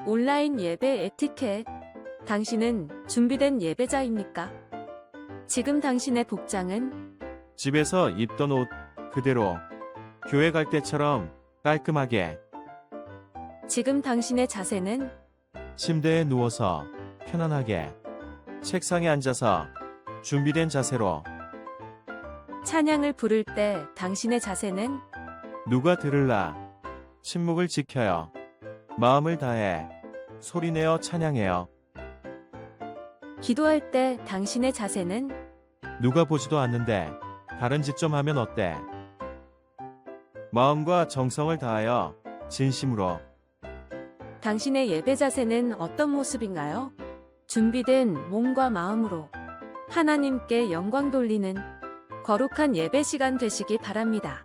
온라인 예배 에티켓. 당신은 준비된 예배자입니까? 지금 당신의 복장은 집에서 입던 옷 그대로 교회 갈 때처럼 깔끔하게 지금 당신의 자세는 침대에 누워서 편안하게 책상에 앉아서 준비된 자세로 찬양을 부를 때 당신의 자세는 누가 들을라 침묵을 지켜요. 마음을 다해 소리내어 찬양해요. 기도할 때 당신의 자세는 누가 보지도 않는데 다른 짓 좀 하면 어때? 마음과 정성을 다하여 진심으로 당신의 예배 자세는 어떤 모습인가요? 준비된 몸과 마음으로 하나님께 영광 돌리는 거룩한 예배 시간 되시기 바랍니다.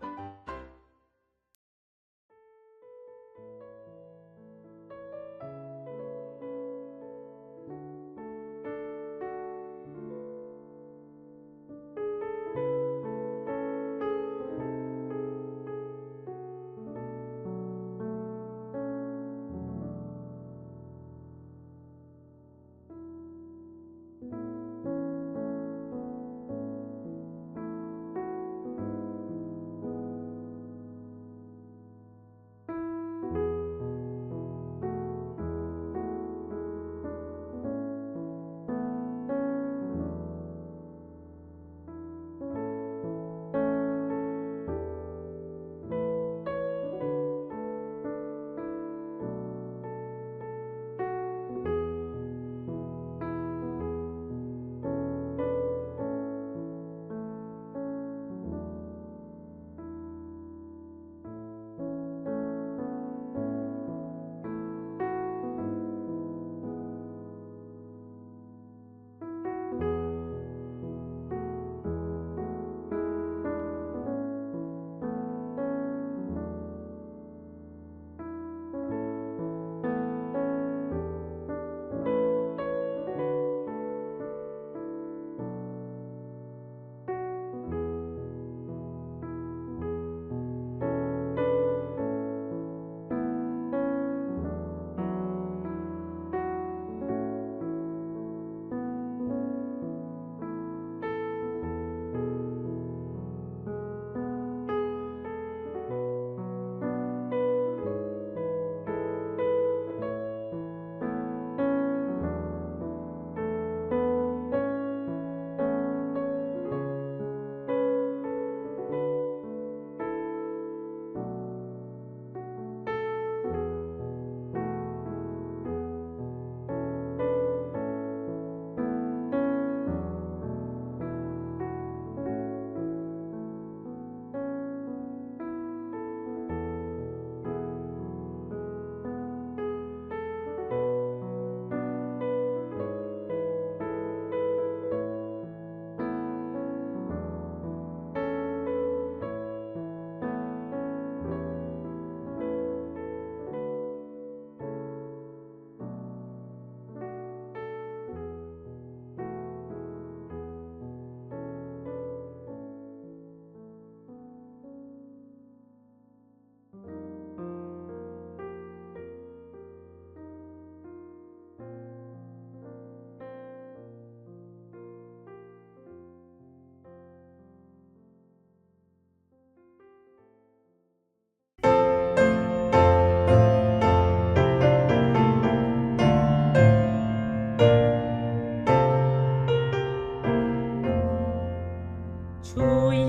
주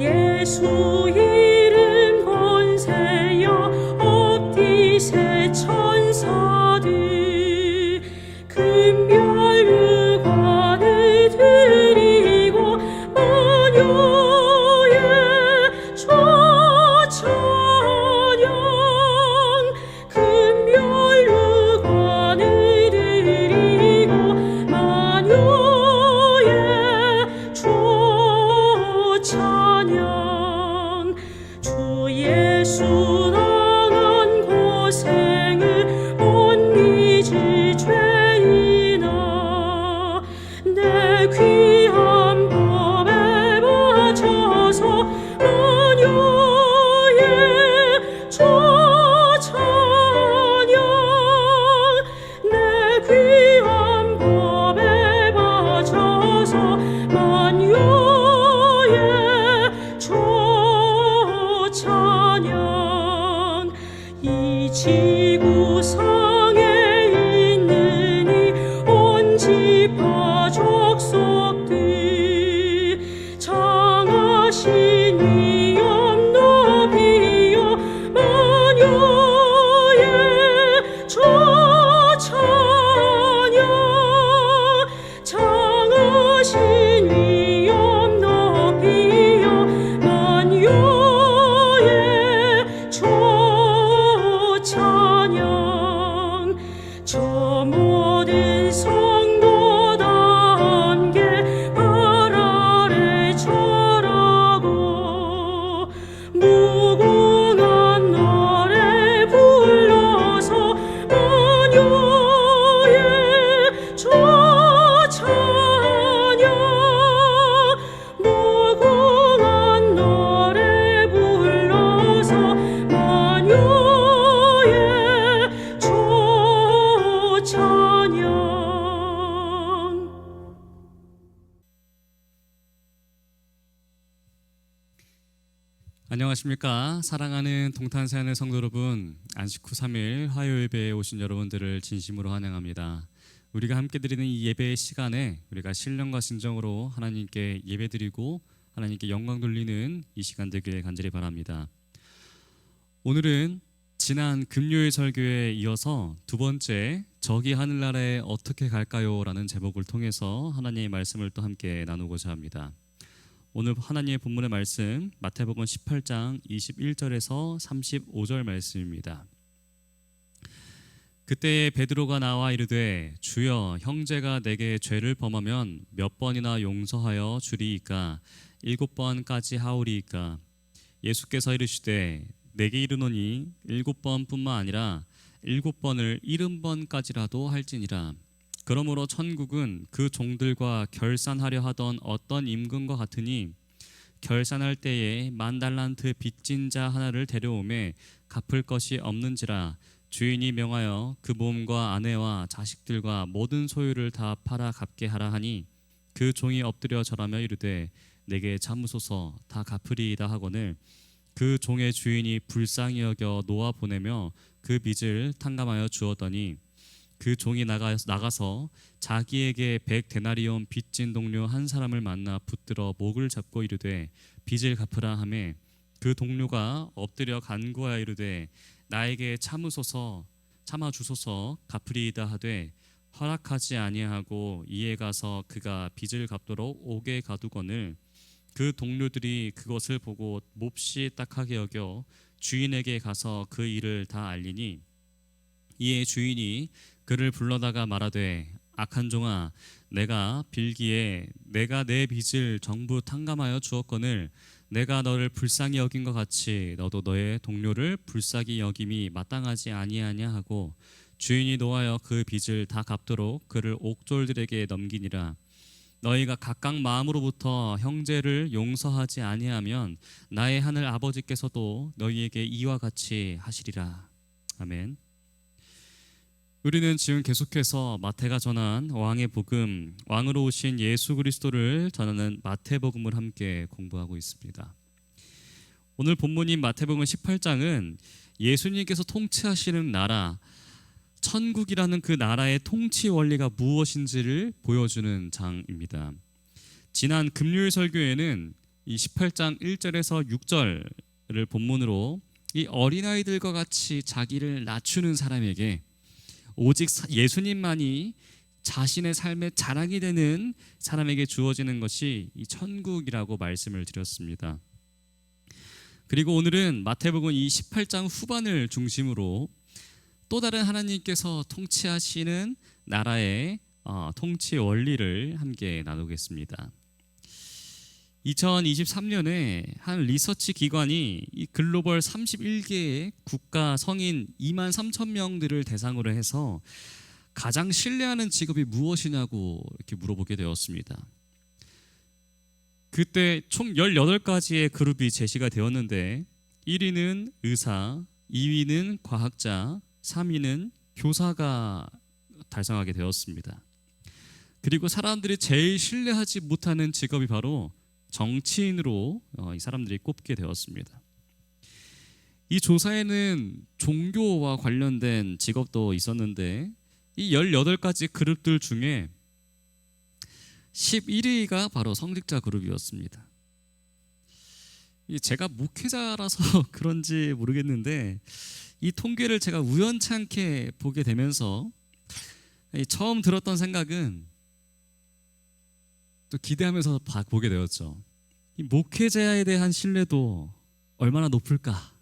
예수 이름 권세여 업디세 천사들 금별 유관을 드리고 만유의 초찬양 금별 유관을 드리고 만유의 찬양 주 예수 당한 고생을 못 저 모든 성도다 함께 발 아래 절하고 무궁한 노래 불러서 만유의 저 찬양 무궁한 노래 불러서 만유의 저 찬양. 안녕하십니까. 사랑하는 동탄사연의 성도 여러분, 안식 후 3일 화요일 예배에 오신 여러분들을 진심으로 환영합니다. 우리가 함께 드리는 이 예배의 시간에 우리가 신령과 진정으로 하나님께 예배드리고 하나님께 영광 돌리는 이 시간 되길 간절히 바랍니다. 오늘은 지난 금요일 설교에 이어서 두 번째 저기 하늘나라에 어떻게 갈까요? 라는 제목을 통해서 하나님의 말씀을 또 함께 나누고자 합니다. 오늘 하나님의 본문의 말씀 마태복음 18장 21절에서 35절 말씀입니다. 그때에 베드로가 나와 이르되 주여 형제가 내게 죄를 범하면 몇 번이나 용서하여 주리이까 7번까지 하오리이까 예수께서 이르시되 내게 이르노니 7번뿐만 아니라 7번을 70번까지라도 할지니라. 그러므로 천국은 그 종들과 결산하려 하던 어떤 임금과 같으니 결산할 때에 10,000달란트 빚진 자 하나를 데려오매 갚을 것이 없는지라 주인이 명하여 그 몸과 아내와 자식들과 모든 소유를 다 팔아 갚게 하라 하니 그 종이 엎드려 절하며 이르되 내게 참으소서 다 갚으리이다 하거늘 그 종의 주인이 불쌍히 여겨 놓아 보내며 그 빚을 탕감하여 주었더니 그 종이 나가서 자기에게 100데나리온 빚진 동료 한 사람을 만나 붙들어 목을 잡고 이르되 빚을 갚으라 하매 그 동료가 엎드려 간구하여 이르되 나에게 참아 주소서 갚으리이다 하되 허락하지 아니하고 이에 가서 그가 빚을 갚도록 옥에 가두거늘 그 동료들이 그것을 보고 몹시 딱하게 여겨 주인에게 가서 그 일을 다 알리니 이에 주인이 그를 불러다가 말하되 악한 종아 내가 빌기에 내가 내 빚을 전부 탕감하여 주었거늘 내가 너를 불쌍히 여긴 것 같이 너도 너의 동료를 불쌍히 여김이 마땅하지 아니하냐 하고 주인이 노하여 그 빚을 다 갚도록 그를 옥졸들에게 넘기니라. 너희가 각각 마음으로부터 형제를 용서하지 아니하면 나의 하늘 아버지께서도 너희에게 이와 같이 하시리라. 아멘. 우리는 지금 계속해서 마태가 전한 왕의 복음, 왕으로 오신 예수 그리스도를 전하는 마태복음을 함께 공부하고 있습니다. 오늘 본문인 마태복음 18장은 예수님께서 통치하시는 나라, 천국이라는 그 나라의 통치 원리가 무엇인지를 보여주는 장입니다. 지난 금요일 설교에는 이 18장 1절에서 6절을 본문으로 이 어린아이들과 같이 자기를 낮추는 사람에게 오직 예수님만이 자신의 삶의 자랑이 되는 사람에게 주어지는 것이 이 천국이라고 말씀을 드렸습니다. 그리고 오늘은 마태복음 이 18장 후반을 중심으로 또 다른 하나님께서 통치하시는 나라의 통치 원리를 함께 나누겠습니다. 2023년에 한 리서치 기관이 이 글로벌 31개의 국가 성인 23,000명들을 대상으로 해서 가장 신뢰하는 직업이 무엇이냐고 이렇게 물어보게 되었습니다. 그때 총 18가지의 그룹이 제시가 되었는데 1위는 의사, 2위는 과학자, 3위는 교사가 달성하게 되었습니다. 그리고 사람들이 제일 신뢰하지 못하는 직업이 바로 정치인으로 이 사람들이 꼽게 되었습니다. 이 조사에는 종교와 관련된 직업도 있었는데 이 18가지 그룹들 중에 11위가 바로 성직자 그룹이었습니다. 제가 목회자라서 그런지 모르겠는데 이 통계를 제가 우연찮게 보게 되면서 처음 들었던 생각은 또 기대하면서 보게 되었죠. 이 목회자에 대한 신뢰도 얼마나 높을까?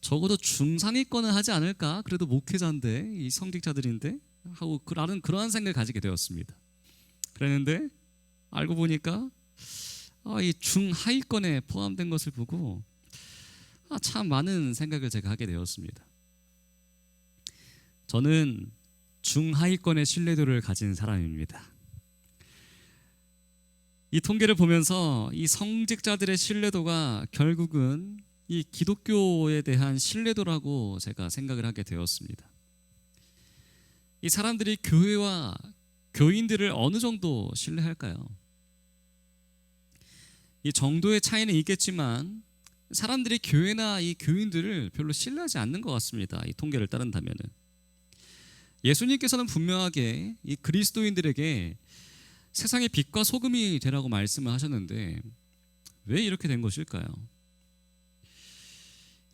적어도 중상위권은 하지 않을까? 그래도 목회자인데 이 성직자들인데 하고 나는 그러한 생각을 가지게 되었습니다. 그랬는데 알고 보니까 이 중하위권에 포함된 것을 보고 참 많은 생각을 제가 하게 되었습니다. 저는 중하위권의 신뢰도를 가진 사람입니다. 이 통계를 보면서 이 성직자들의 신뢰도가 결국은 이 기독교에 대한 신뢰도라고 제가 생각을 하게 되었습니다. 이 사람들이 교회와 교인들을 어느 정도 신뢰할까요? 이 정도의 차이는 있겠지만 사람들이 교회나 이 교인들을 별로 신뢰하지 않는 것 같습니다. 이 통계를 따른다면은. 예수님께서는 분명하게 이 그리스도인들에게 세상의 빛과 소금이 되라고 말씀을 하셨는데 왜 이렇게 된 것일까요?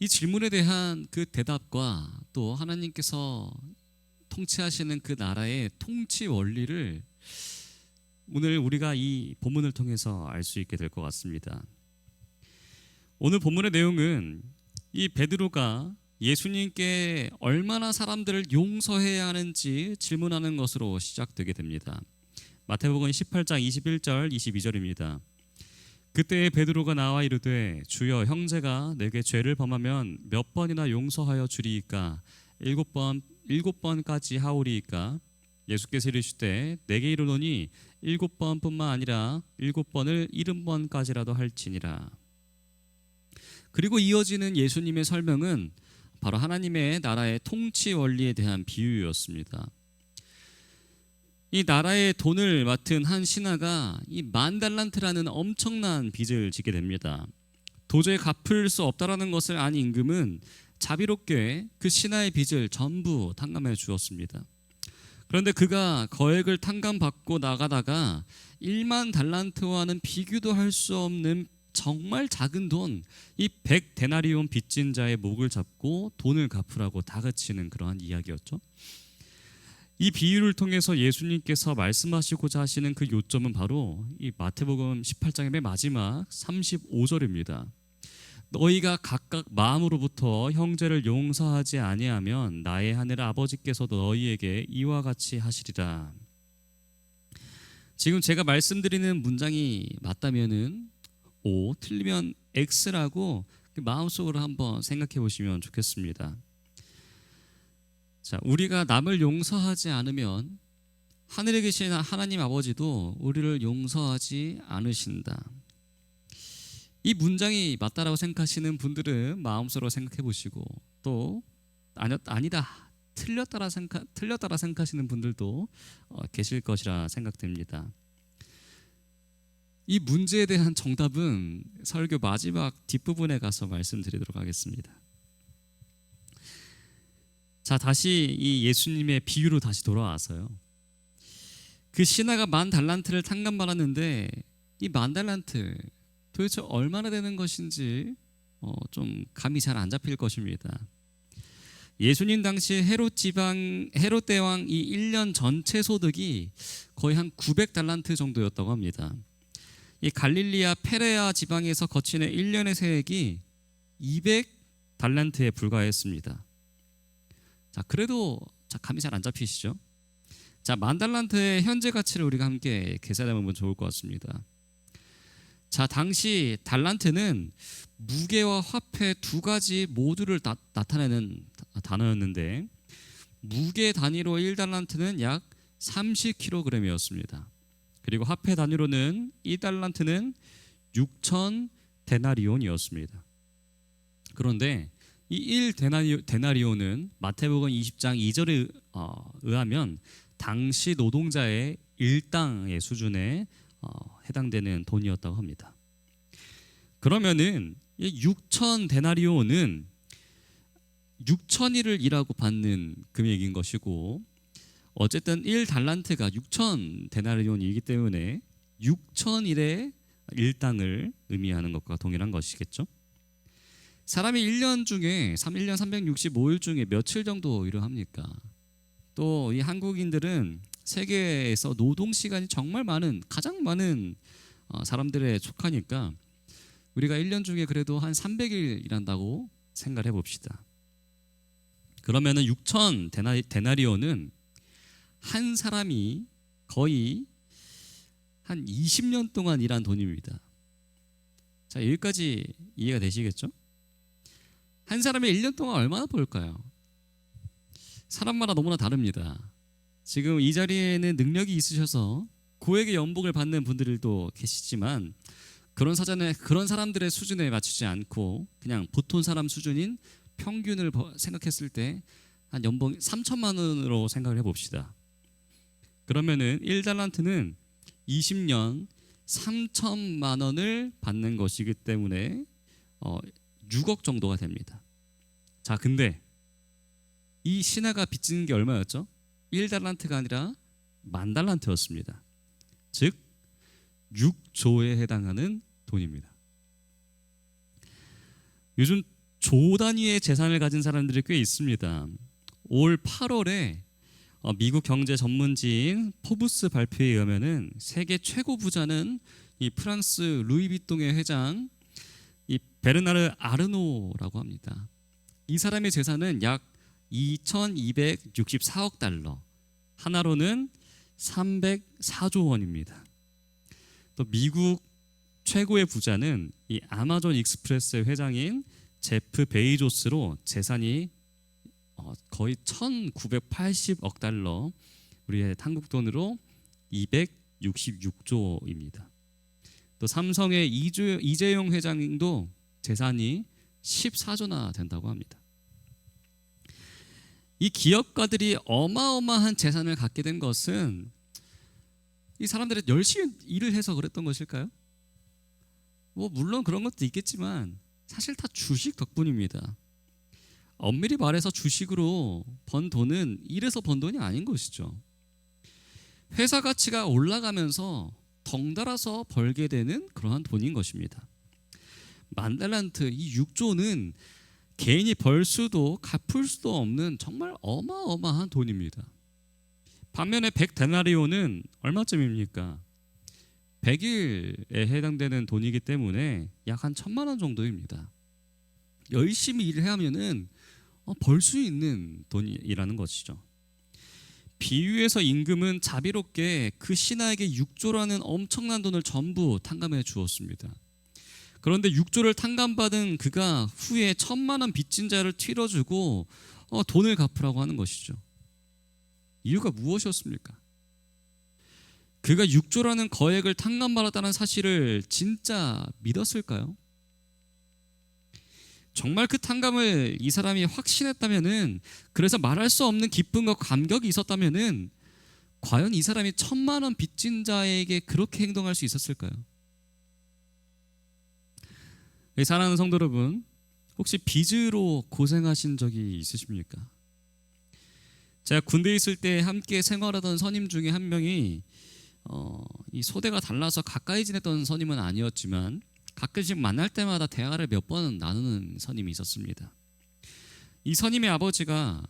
이 질문에 대한 그 대답과 또 하나님께서 통치하시는 그 나라의 통치 원리를 오늘 우리가 이 본문을 통해서 알 수 있게 될 것 같습니다. 오늘 본문의 내용은 이 베드로가 예수님께 얼마나 사람들을 용서해야 하는지 질문하는 것으로 시작되게 됩니다. 마태복음 18장 21절 22절입니다. 그때 베드로가 나와 이르되 주여 형제가 내게 죄를 범하면 몇 번이나 용서하여 주리이까? 일곱 번까지 하오리이까? 예수께서 이르시되 내게 이르노니 7번뿐만 아니라 7번을 70번까지라도 할지니라. 그리고 이어지는 예수님의 설명은 바로 하나님의 나라의 통치 원리에 대한 비유였습니다. 이 나라의 돈을 맡은 한 신하가 이 10,000달란트라는 엄청난 빚을 지게 됩니다. 도저히 갚을 수 없다라는 것을 안 임금은 자비롭게 그 신하의 빚을 전부 탕감해 주었습니다. 그런데 그가 거액을 탕감받고 나가다가 10,000달란트와는 비교도 할 수 없는 정말 작은 돈, 이 100데나리온 빚진 자의 목을 잡고 돈을 갚으라고 다그치는 그러한 이야기였죠. 이 비유를 통해서 예수님께서 말씀하시고자 하시는 그 요점은 바로 이 마태복음 18장의 맨 마지막 35절입니다. 너희가 각각 마음으로부터 형제를 용서하지 아니하면 나의 하늘 아버지께서도 너희에게 이와 같이 하시리라. 지금 제가 말씀드리는 문장이 맞다면은 O, 틀리면 X라고 마음속으로 한번 생각해 보시면 좋겠습니다. 자, 우리가 남을 용서하지 않으면 하늘에 계신 하나님 아버지도 우리를 용서하지 않으신다. 이 문장이 맞다라고 생각하시는 분들은 마음속으로 생각해 보시고 또 아니다 틀렸다라 생각하시는 분들도 계실 것이라 생각됩니다. 이 문제에 대한 정답은 설교 마지막 뒷부분에 가서 말씀드리도록 하겠습니다. 자, 다시 이 예수님의 비유로 다시 돌아와서요. 그 신하가 10,000달란트를 탕감받았는데 이 10,000달란트 도대체 얼마나 되는 것인지 좀 감이 잘 안 잡힐 것입니다. 예수님 당시 헤롯 대왕 이 1년 전체 소득이 거의 한 900달란트 정도였다고 합니다. 이 갈릴리아 페레아 지방에서 거치는 1년의 세액이 200달란트에 불과했습니다. 자, 그래도 감이 잘 안 잡히시죠? 자, 10,000달란트의 현재 가치를 우리가 함께 계산해 보면 좋을 것 같습니다. 자, 당시 달란트는 무게와 화폐 두 가지 모두를 나타내는 단어였는데 무게 단위로 1달란트는 약 30kg이었습니다. 그리고 화폐 단위로는 2달란트는 6,000데나리온이었습니다. 그런데 이 1데나리온은 마태복음 20장 2절에 의하면 당시 노동자의 일당의 수준에 해당되는 돈이었다고 합니다. 그러면은 6,000데나리온은 6,000일을 일하고 받는 금액인 것이고 어쨌든 1달란트가 6,000데나리온이기 때문에 6,000일의 일당을 의미하는 것과 동일한 것이겠죠. 사람이 1년 중에 1년 365일 중에 며칠 정도 일을 합니까? 또 이 한국인들은 세계에서 노동 시간이 정말 가장 많은 사람들에 속하니까 우리가 1년 중에 그래도 한 300일 일한다고 생각을 해봅시다. 그러면은 6천 데나리온은 한 사람이 거의 한 20년 동안 일한 돈입니다. 자, 여기까지 이해가 되시겠죠? 한 사람이 1년 동안 얼마나 벌까요? 사람마다 너무나 다릅니다. 지금 이 자리에는 능력이 있으셔서 고액의 연봉을 받는 분들도 계시지만 그런 사람들의 수준에 맞추지 않고 그냥 보통 사람 수준인 평균을 생각했을 때 한 연봉 3천만 원으로 생각을 해봅시다. 그러면은 1달란트는 20년 3천만 원을 받는 것이기 때문에 6억 정도가 됩니다. 자, 근데 이 신하가 빚진 게 얼마였죠? 1달란트가 아니라 10,000달란트였습니다. 즉 6조에 해당하는 돈입니다. 요즘 조 단위의 재산을 가진 사람들이 꽤 있습니다. 올 8월에 미국 경제 전문지인 포브스 발표에 의하면은 세계 최고 부자는 이 프랑스 루이비통의 회장 이 베르나르 아르노라고 합니다. 이 사람의 재산은 약 2,264억 달러, 하나로는 304조 원입니다. 또 미국 최고의 부자는 이 아마존 익스프레스의 회장인 제프 베이조스로 재산이 거의 1,980억 달러, 우리의 한국 돈으로 266조입니다. 또 삼성의 이재용 회장도 재산이 14조나 된다고 합니다. 이 기업가들이 어마어마한 재산을 갖게 된 것은 이 사람들이 열심히 일을 해서 그랬던 것일까요? 뭐 물론 그런 것도 있겠지만 사실 다 주식 덕분입니다. 엄밀히 말해서 주식으로 번 돈은 일해서 번 돈이 아닌 것이죠. 회사 가치가 올라가면서 덩달아서 벌게 되는 그러한 돈인 것입니다. 10,000달란트, 이 6조는 개인이 벌 수도 갚을 수도 없는 정말 어마어마한 돈입니다. 반면에 100데나리온은 얼마쯤입니까? 100일에 해당되는 돈이기 때문에 약 한 1,000만 원 정도입니다. 열심히 일을 하면은 벌 수 있는 돈이라는 것이죠. 비유에서 임금은 자비롭게 그 신하에게 6조라는 엄청난 돈을 전부 탕감해 주었습니다. 그런데 6조를 탕감받은 그가 후에 1,000만 원 빚진 자를 튀러주고 돈을 갚으라고 하는 것이죠. 이유가 무엇이었습니까? 그가 6조라는 거액을 탕감받았다는 사실을 진짜 믿었을까요? 정말 그 탕감을 이 사람이 확신했다면은, 그래서 말할 수 없는 기쁨과 감격이 있었다면은 과연 이 사람이 1,000만 원 빚진 자에게 그렇게 행동할 수 있었을까요? 사랑하는 성도 여러분, 혹시 빚으로 고생하신 적이 있으십니까? 제가 군대에 있을 때 함께 생활하던 선임 중에 한 명이 이 소대가 달라서 가까이 지냈던 선임은 아니었지만 가끔씩 만날 때마다 대화를 몇 번 나누는 선임이 있었습니다. 이 선임의 아버지가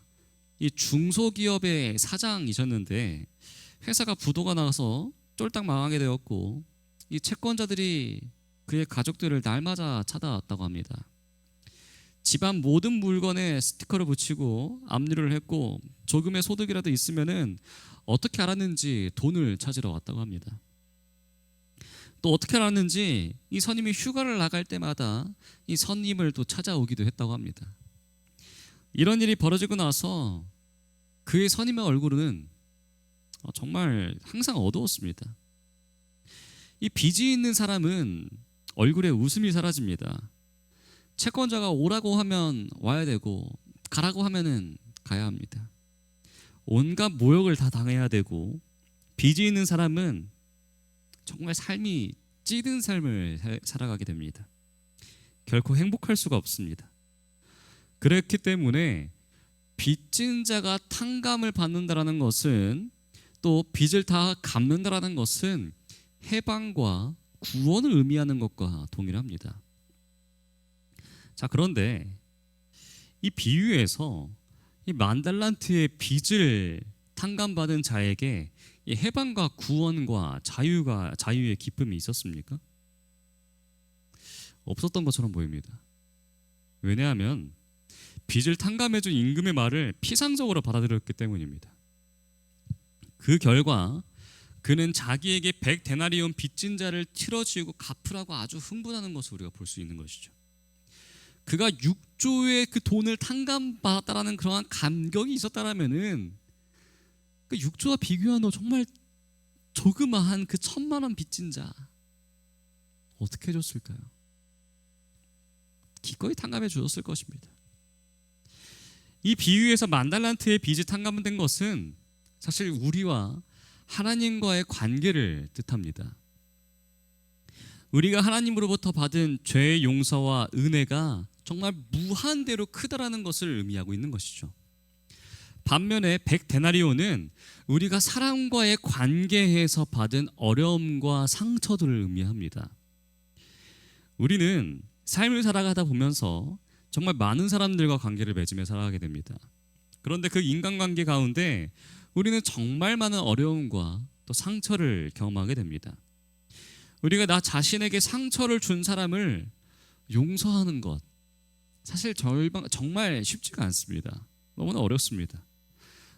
이 중소기업의 사장이셨는데 회사가 부도가 나서 쫄딱 망하게 되었고, 이 채권자들이 그의 가족들을 날마다 찾아왔다고 합니다. 집안 모든 물건에 스티커를 붙이고 압류를 했고, 조금의 소득이라도 있으면은 어떻게 알았는지 돈을 찾으러 왔다고 합니다. 또 어떻게 알았는지 이 선임이 휴가를 나갈 때마다 이 선임을 또 찾아오기도 했다고 합니다. 이런 일이 벌어지고 나서 그의 선임의 얼굴은 정말 항상 어두웠습니다. 이 빚이 있는 사람은 얼굴에 웃음이 사라집니다. 채권자가 오라고 하면 와야 되고 가라고 하면은 가야 합니다. 온갖 모욕을 다 당해야 되고, 빚이 있는 사람은 정말 삶이 찌든 삶을 살아가게 됩니다. 결코 행복할 수가 없습니다. 그렇기 때문에 빚진 자가 탕감을 받는다라는 것은, 또 빚을 다 갚는다라는 것은 해방과 구원을 의미하는 것과 동일합니다. 자, 그런데 이 비유에서 이 10,000달란트의 빚을 탕감받은 자에게 이 해방과 구원과 자유의 기쁨이 있었습니까? 없었던 것처럼 보입니다. 왜냐하면 빚을 탕감해준 임금의 말을 피상적으로 받아들였기 때문입니다. 그 결과 그는 자기에게 100데나리온 빚진 자를 틀어지고 갚으라고 아주 흥분하는 것을 우리가 볼 수 있는 것이죠. 그가 6조의 그 돈을 탕감받았다라는 그러한 감격이 있었다라면은 그 6조와 비교하는 정말 조그마한 그 1,000만 원 빚진 자 어떻게 해줬을까요? 기꺼이 탕감해 주었을 것입니다. 이 비유에서 10,000달란트의 빚이 탕감된 것은 사실 우리와 하나님과의 관계를 뜻합니다. 우리가 하나님으로부터 받은 죄의 용서와 은혜가 정말 무한대로 크다라는 것을 의미하고 있는 것이죠. 반면에 100데나리온은 우리가 사람과의 관계에서 받은 어려움과 상처들을 의미합니다. 우리는 삶을 살아가다 보면서 정말 많은 사람들과 관계를 맺으며 살아가게 됩니다. 그런데 그 인간관계 가운데 우리는 정말 많은 어려움과 또 상처를 경험하게 됩니다. 우리가 나 자신에게 상처를 준 사람을 용서하는 것 사실 정말 쉽지가 않습니다. 너무나 어렵습니다.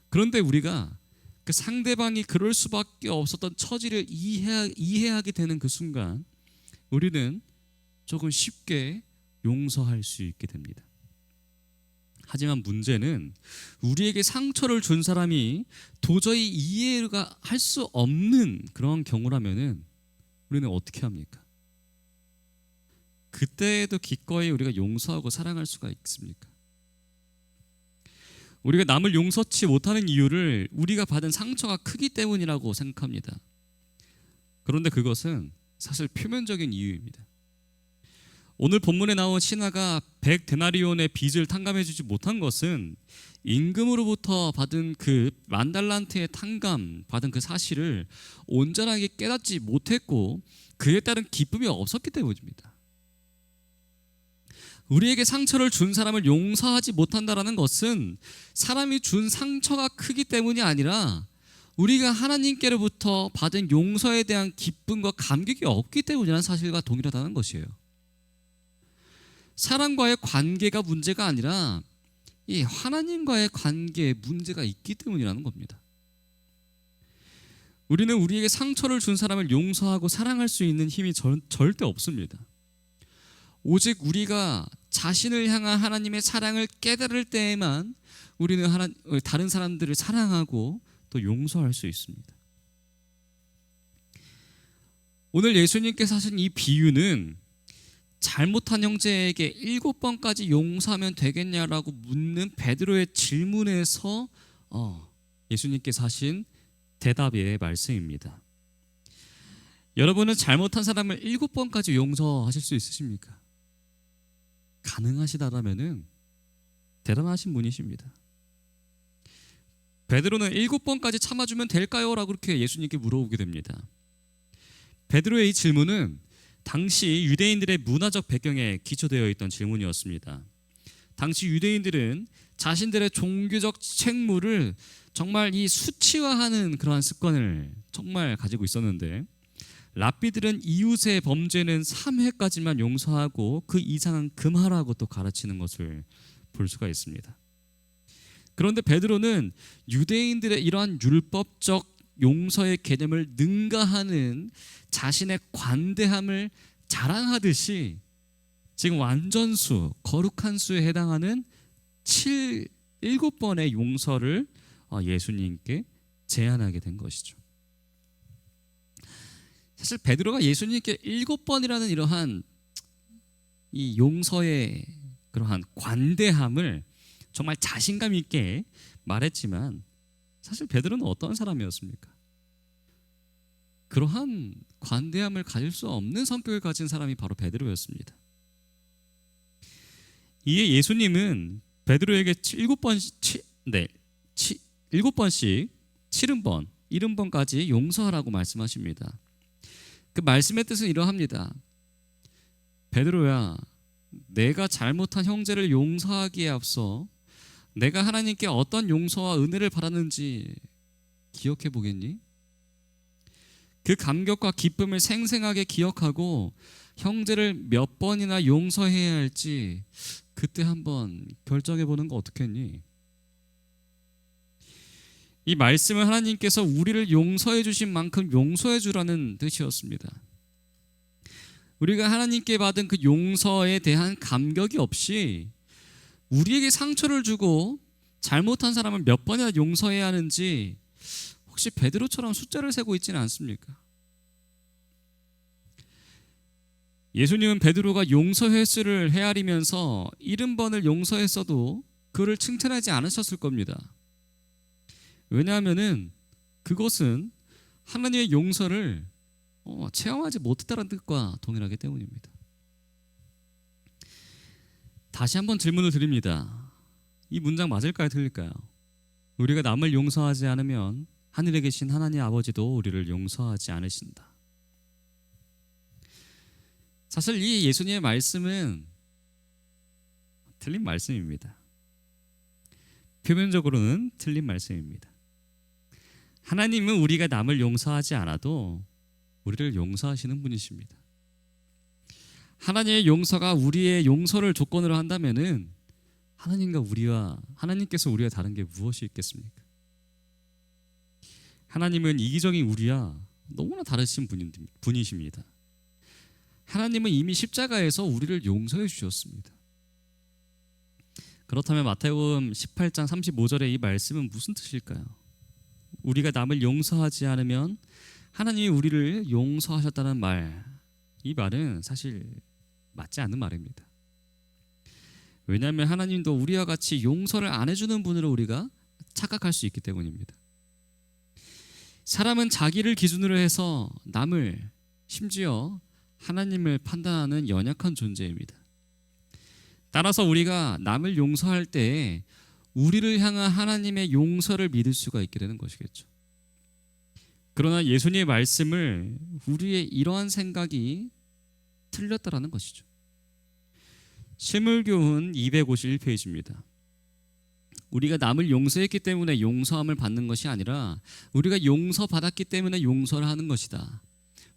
그런데 우리가 그 상대방이 그럴 수밖에 없었던 처지를 이해하게 되는 그 순간 우리는 조금 쉽게 용서할 수 있게 됩니다. 하지만 문제는 우리에게 상처를 준 사람이 도저히 이해가 할 수 없는 그런 경우라면은 우리는 어떻게 합니까? 그때에도 기꺼이 우리가 용서하고 사랑할 수가 있습니까? 우리가 남을 용서치 못하는 이유를 우리가 받은 상처가 크기 때문이라고 생각합니다. 그런데 그것은 사실 표면적인 이유입니다. 오늘 본문에 나온 신하가 100데나리온의 빚을 탕감해주지 못한 것은 임금으로부터 받은 그 10,000달란트의 탕감 받은 그 사실을 온전하게 깨닫지 못했고 그에 따른 기쁨이 없었기 때문입니다. 우리에게 상처를 준 사람을 용서하지 못한다라는 것은 사람이 준 상처가 크기 때문이 아니라 우리가 하나님께로부터 받은 용서에 대한 기쁨과 감격이 없기 때문이라는 사실과 동일하다는 것이에요. 사람과의 관계가 문제가 아니라 이 하나님과의 관계에 문제가 있기 때문이라는 겁니다. 우리는 우리에게 상처를 준 사람을 용서하고 사랑할 수 있는 힘이 절대 없습니다. 오직 우리가 자신을 향한 하나님의 사랑을 깨달을 때에만 우리는 다른 사람들을 사랑하고 또 용서할 수 있습니다. 오늘 예수님께서 하신 이 비유는 잘못한 형제에게 7번까지 용서하면 되겠냐라고 묻는 베드로의 질문에서 예수님께서 하신 대답의 말씀입니다. 여러분은 잘못한 사람을 7번까지 용서하실 수 있으십니까? 가능하시다라면은 대단하신 분이십니다. 베드로는 7번까지 참아주면 될까요? 라고 그렇게 예수님께 물어보게 됩니다. 베드로의 이 질문은 당시 유대인들의 문화적 배경에 기초되어 있던 질문이었습니다. 당시 유대인들은 자신들의 종교적 책무를 정말 이 수치화하는 그러한 습관을 정말 가지고 있었는데 랍비들은 이웃의 범죄는 3회까지만 용서하고 그 이상은 금하라고 또 가르치는 것을 볼 수가 있습니다. 그런데 베드로는 유대인들의 이러한 율법적 용서의 개념을 능가하는 자신의 관대함을 자랑하듯이 지금 완전수, 거룩한 수에 해당하는 7번의 용서를 예수님께 제안하게 된 것이죠. 사실 베드로가 예수님께 7번이라는 이러한 이 용서의 그러한 관대함을 정말 자신감 있게 말했지만 사실 베드로는 어떤 사람이었습니까? 그러한 관대함을 가질 수 없는 성격을 가진 사람이 바로 베드로였습니다. 이에 예수님은 베드로에게 7번씩 70번까지 용서하라고 말씀하십니다. 그 말씀의 뜻은 이러합니다. 베드로야, 내가 잘못한 형제를 용서하기에 앞서 내가 하나님께 어떤 용서와 은혜를 바랐는지 기억해 보겠니? 그 감격과 기쁨을 생생하게 기억하고 형제를 몇 번이나 용서해야 할지 그때 한번 결정해 보는 거 어떻겠니? 이 말씀은 하나님께서 우리를 용서해 주신 만큼 용서해 주라는 뜻이었습니다. 우리가 하나님께 받은 그 용서에 대한 감격이 없이 우리에게 상처를 주고 잘못한 사람을 몇 번이나 용서해야 하는지 혹시 베드로처럼 숫자를 세고 있지는 않습니까? 예수님은 베드로가 용서 횟수를 헤아리면서 70번을 용서했어도 그를 칭찬하지 않으셨을 겁니다. 왜냐하면은 그것은 하나님의 용서를 체험하지 못했다는 뜻과 동일하기 때문입니다. 다시 한번 질문을 드립니다. 이 문장 맞을까요, 틀릴까요? 우리가 남을 용서하지 않으면 하늘에 계신 하나님 아버지도 우리를 용서하지 않으신다. 사실 이 예수님의 말씀은 틀린 말씀입니다. 표면적으로는 틀린 말씀입니다. 하나님은 우리가 남을 용서하지 않아도 우리를 용서하시는 분이십니다. 하나님의 용서가 우리의 용서를 조건으로 한다면은 하나님께서 우리와 다른 게 무엇이 있겠습니까? 하나님은 이기적인 우리와 너무나 다르신 분이십니다. 하나님은 이미 십자가에서 우리를 용서해 주셨습니다. 그렇다면 마태복음 18장 35절의 이 말씀은 무슨 뜻일까요? 우리가 남을 용서하지 않으면 하나님이 우리를 용서하셨다는 말, 이 말은 사실 맞지 않는 말입니다. 왜냐하면 하나님도 우리와 같이 용서를 안 해주는 분으로 우리가 착각할 수 있기 때문입니다. 사람은 자기를 기준으로 해서 남을, 심지어 하나님을 판단하는 연약한 존재입니다. 따라서 우리가 남을 용서할 때 우리를 향한 하나님의 용서를 믿을 수가 있게 되는 것이겠죠. 그러나 예수님의 말씀을 우리의 이러한 생각이 틀렸다라는 것이죠. 실물교훈 251페이지입니다. 우리가 남을 용서했기 때문에 용서함을 받는 것이 아니라 우리가 용서받았기 때문에 용서를 하는 것이다.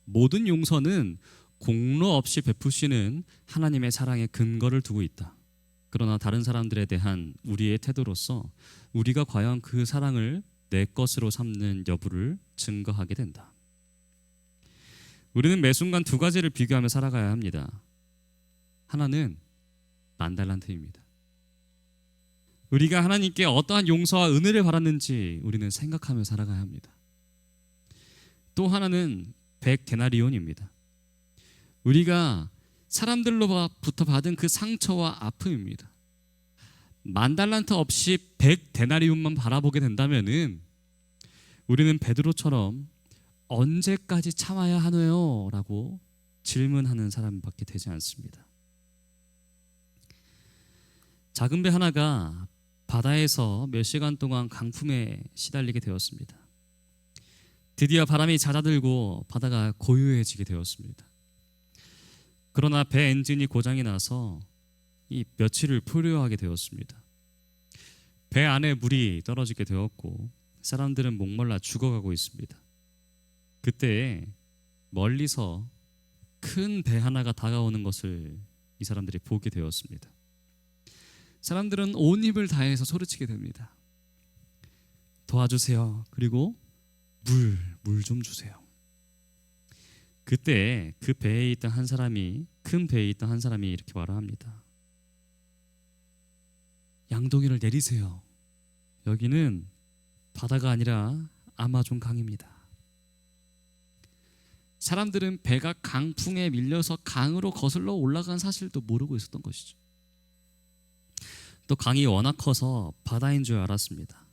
모든 용서는 공로 없이 베푸시는 하나님의 사랑에 근거를 두고 있다. 그러나 다른 사람들에 대한 우리의 태도로서 우리가 과연 그 사랑을 내 것으로 삼는 여부를 증거하게 된다. 우리는 매 순간 두 가지를 비교하며 살아가야 합니다. 하나는 만달란트입니다. 우리가 하나님께 어떠한 용서와 은혜를 받았는지 우리는 생각하며 살아가야 합니다. 또 하나는 100데나리온입니다. 우리가 사람들로부터 받은 그 상처와 아픔입니다. 만달란트 없이 100데나리온만 바라보게 된다면은 우리는 베드로처럼 언제까지 참아야 하노요? 라고 질문하는 사람밖에 되지 않습니다. 작은 배 하나가 바다에서 몇 시간 동안 강풍에 시달리게 되었습니다. 드디어 바람이 잦아들고 바다가 고요해지게 되었습니다. 그러나 배 엔진이 고장이 나서 이 며칠을 표류하게 되었습니다. 배 안에 물이 떨어지게 되었고 사람들은 목말라 죽어가고 있습니다. 그때 멀리서 큰 배 하나가 다가오는 것을 이 사람들이 보게 되었습니다. 사람들은 온 힘을 다해서 소리치게 됩니다. 도와주세요. 그리고 물 좀 주세요. 그때 그 배에 있던 한 사람이, 큰 배에 있던 한 사람이 이렇게 말을 합니다. 양동이를 내리세요. 여기는 바다가 아니라 아마존 강입니다. 사람들은 배가 강풍에 밀려서 강으로 거슬러 올라간 사실도 모르고 있었던 것이죠. 또 강이 워낙 커서 바다인 줄 알았습니다.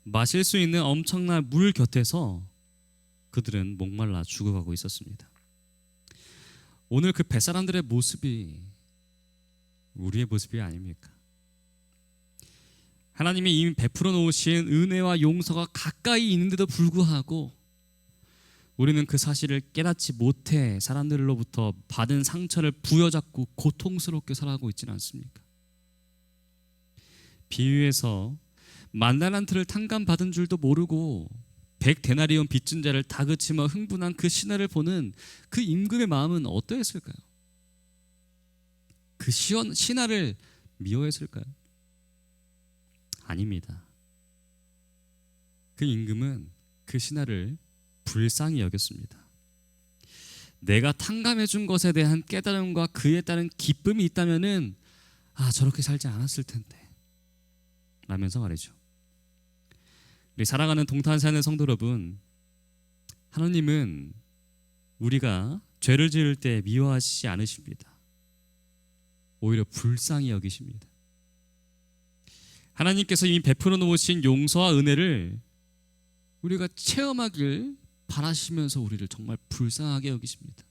마실 수 있는 엄청난 물 곁에서 그들은 목말라 죽어가고 있었습니다. 오늘 그 뱃사람들의 모습이 우리의 모습이 아닙니까? 하나님이 이미 베풀어 놓으신 은혜와 용서가 가까이 있는데도 불구하고 우리는 그 사실을 깨닫지 못해 사람들로부터 받은 상처를 부여잡고 고통스럽게 살아가고 있지는 않습니까? 비유에서 만달란트를 탕감받은 줄도 모르고 100데나리온 빚진 자를 다그치며 흥분한 그 신하를 보는 그 임금의 마음은 어떠했을까요? 그 신하를 미워했을까요? 아닙니다. 그 임금은 그 신하를 불쌍히 여겼습니다. 내가 탕감해 준 것에 대한 깨달음과 그에 따른 기쁨이 있다면은 저렇게 살지 않았을 텐데 라면서 말이죠. 우리 사랑하는 동탄사는 성도 여러분, 하나님은 우리가 죄를 지을 때 미워하시지 않으십니다. 오히려 불쌍히 여기십니다. 하나님께서 이미 베풀어 놓으신 용서와 은혜를 우리가 체험하길 바라시면서 우리를 정말 불쌍하게 여기십니다.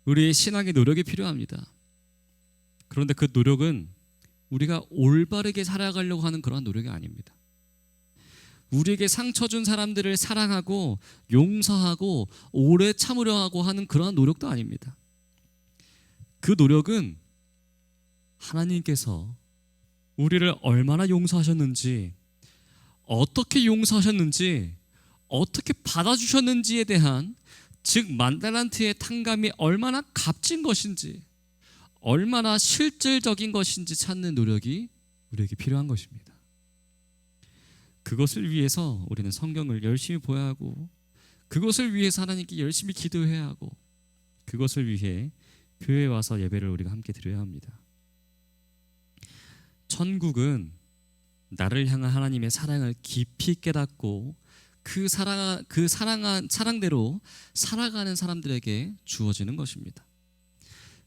우리의 신앙의 노력이 필요합니다. 그런데 그 노력은 우리가 올바르게 살아가려고 하는 그런 노력이 아닙니다. 우리에게 상처 준 사람들을 사랑하고 용서하고 오래 참으려 하고 하는 그러한 노력도 아닙니다. 그 노력은 하나님께서 우리를 얼마나 용서하셨는지, 어떻게 용서하셨는지, 어떻게 받아주셨는지에 대한, 즉 만달란트의 탕감이 얼마나 값진 것인지, 얼마나 실질적인 것인지 찾는 노력이 우리에게 필요한 것입니다. 그것을 위해서 우리는 성경을 열심히 보아야 하고, 그것을 위해서 하나님께 열심히 기도해야 하고, 그것을 위해 교회에 와서 예배를 우리가 함께 드려야 합니다. 천국은 나를 향한 하나님의 사랑을 깊이 깨닫고 그 사랑대로 살아가는 사람들에게 주어지는 것입니다.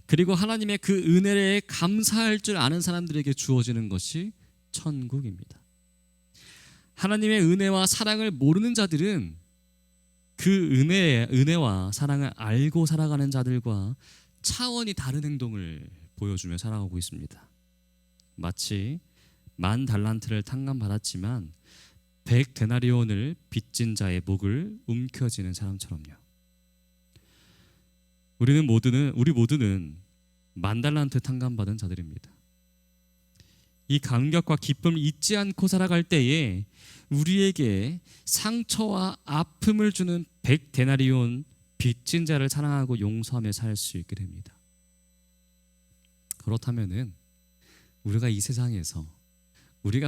그리고 하나님의 그 은혜에 감사할 줄 아는 사람들에게 주어지는 것이 천국입니다. 하나님의 은혜와 사랑을 모르는 자들은 그 은혜와 사랑을 알고 살아가는 자들과 차원이 다른 행동을 보여주며 살아가고 있습니다. 마치 10,000달란트를 탕감받았지만 100데나리온을 빚진 자의 목을 움켜쥐는 사람처럼요. 우리 모두는 10,000달란트 탕감받은 자들입니다. 이 감격과 기쁨을 잊지 않고 살아갈 때에 우리에게 상처와 아픔을 주는 100데나리온 빚진 자를 사랑하고 용서하며 살 수 있게 됩니다. 그렇다면은 우리가 이 세상에서 우리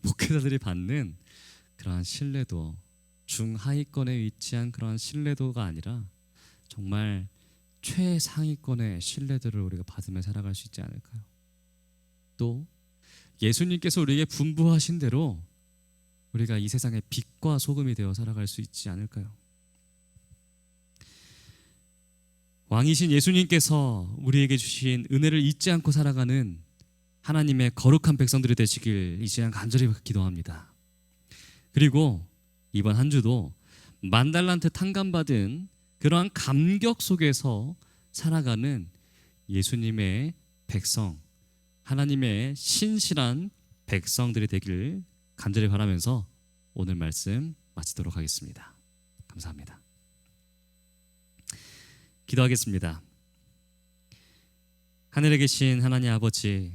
목회자들이 받는 그러한 신뢰도, 중하위권에 위치한 그러한 신뢰도가 아니라 정말 최상위권의 신뢰도를 우리가 받으며 살아갈 수 있지 않을까요? 또 예수님께서 우리에게 분부하신 대로 우리가 이 세상의 빛과 소금이 되어 살아갈 수 있지 않을까요? 왕이신 예수님께서 우리에게 주신 은혜를 잊지 않고 살아가는 하나님의 거룩한 백성들이 되시길 이 시간 간절히 기도합니다. 그리고 이번 한 주도 10,000달란트 탕감받은 그러한 감격 속에서 살아가는 예수님의 백성, 하나님의 신실한 백성들이 되길 간절히 바라면서 오늘 말씀 마치도록 하겠습니다. 감사합니다. 기도하겠습니다. 하늘에 계신 하나님 아버지,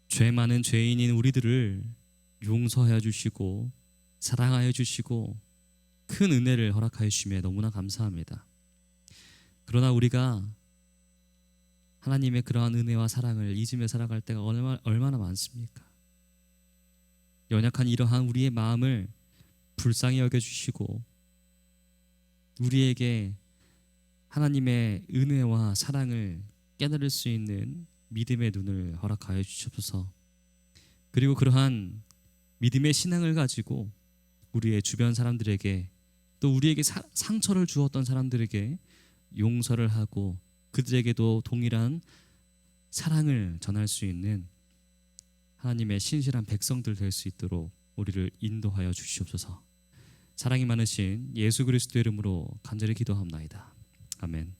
죄 많은 죄인인 우리들을 용서하여 주시고 사랑하여 주시고 큰 은혜를 허락하여 주심에 너무나 감사합니다. 그러나 우리가 하나님의 그러한 은혜와 사랑을 잊으며 살아갈 때가 얼마나 많습니까? 연약한 이러한 우리의 마음을 불쌍히 여겨주시고 우리에게 하나님의 은혜와 사랑을 깨달을 수 있는 믿음의 눈을 허락하여 주시옵소서. 그리고 그러한 믿음의 신앙을 가지고 우리의 주변 사람들에게, 또 우리에게 상처를 주었던 사람들에게 용서를 하고 그들에게도 동일한 사랑을 전할 수 있는 하나님의 신실한 백성들 될 수 있도록 우리를 인도하여 주시옵소서. 사랑이 많으신 예수 그리스도의 이름으로 간절히 기도합나이다. 아멘.